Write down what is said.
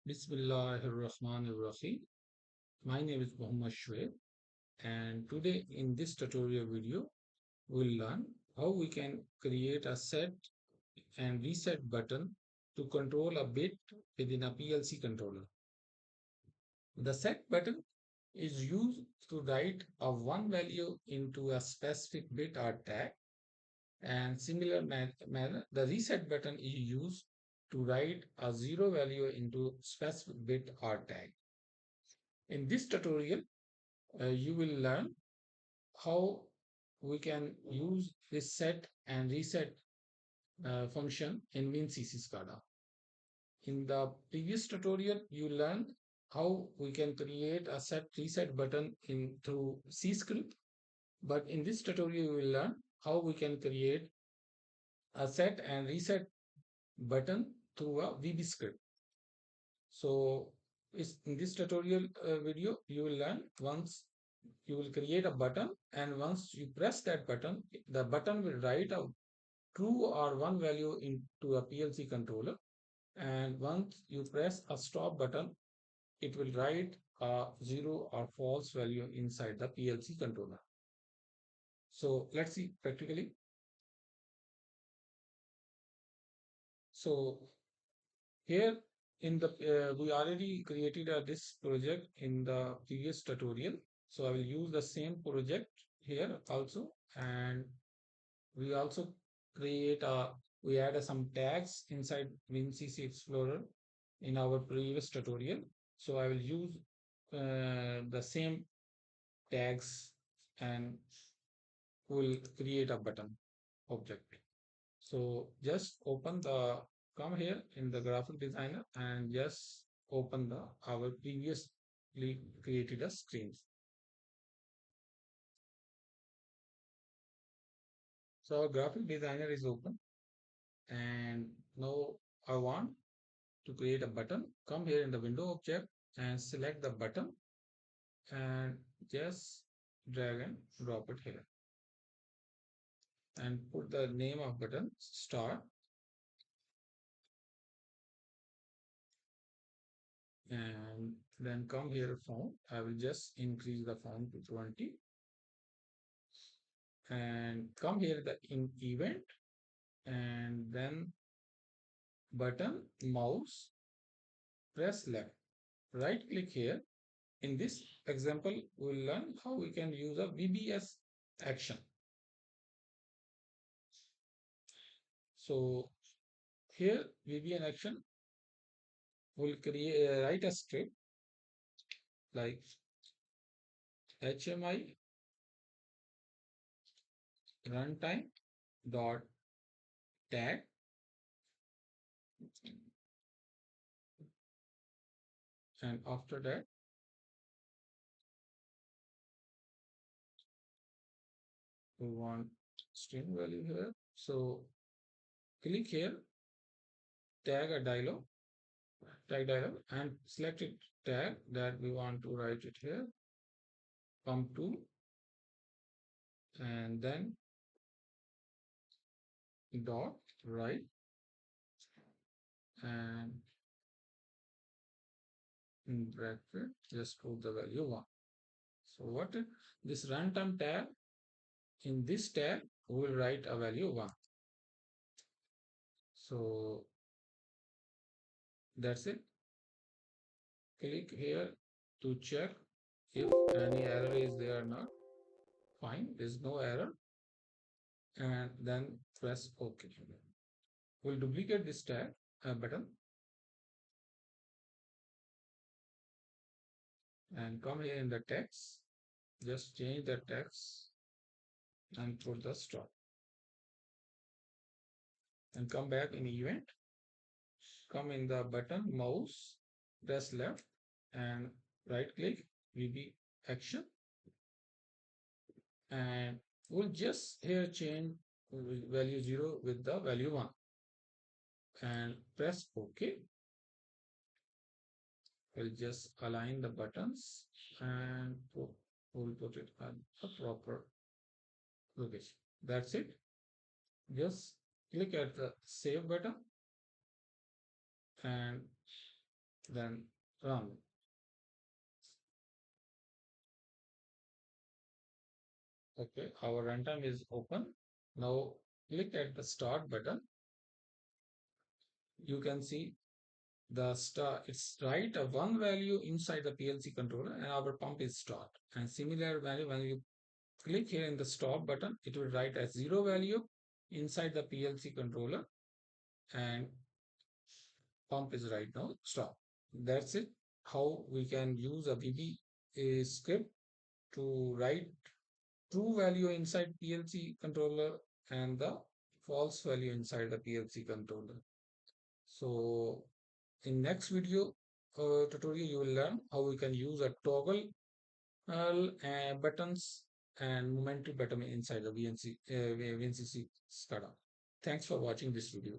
Bismillahirrahmanirrahim. My name is Muhammad Shoaib, and today in this tutorial video, we'll learn how we can create a set and reset button to control a bit within a PLC controller. The set button is used to write a one value into a specific bit or tag, and similar manner, the reset button is used to write a zero value into specific bit or tag. In this tutorial, you will learn how we can use this set and reset function in WinCC SCADA. In the previous tutorial, you learned how we can create a set reset button in through C script. But in this tutorial, you will learn how we can create a set and reset button through a VB script. So in this tutorial video, you will learn once you will create a button, and once you press that button, the button will write a true or one value into a PLC controller. And once you press a stop button, it will write a zero or false value inside the PLC controller. So let's see practically. So here in the we already created this project in the previous tutorial. So I will use the same project here also, and we also create we add some tags inside WinCC Explorer in our previous tutorial. So I will use the same tags and will create a button object. So just come here in the graphic designer and just open our previously created a screens. So our graphic designer is open, and now I want to create a button. Come here in the window object and select the button and just drag and drop it here and put the name of button start, and then come here font. I will just increase the font to 20 and come here in event, and then button mouse press left, right click here. In this example, we'll learn how we can use a VBS action. So here VBS action will write a script like HMI runtime dot tag, and after that we want string value here. So click here, tag dialog, and select it tag that we want to write it here. Come to, and then dot write, and in bracket just put the value 1. So what this runtime tag, in this tag we will write a value 1. So that's it. Click here to check if any error is there or not. Fine, there's no error, and then press OK. We'll duplicate this tag button and come here in the text, just change the text and put the stop, and come back in event, come in the button mouse, press left and right click VB action, and we'll just here change value 0 with the value 1 and press OK. We'll just align the buttons and we'll put it at a proper location. That's it. Just click at the save button and then run. Okay, our runtime is open. Now click at the start button. You can see the start, it's right a one value inside the PLC controller and our pump is start. And similar value, when you click here in the stop button, it will write as 0 value inside the PLC controller and pump is right now stop. That's it. How we can use a VB script to write true value inside PLC controller and the false value inside the PLC controller. So in next video tutorial, you will learn how we can use a toggle buttons and momentum button inside the WinCC SCADA. Thanks for watching this video.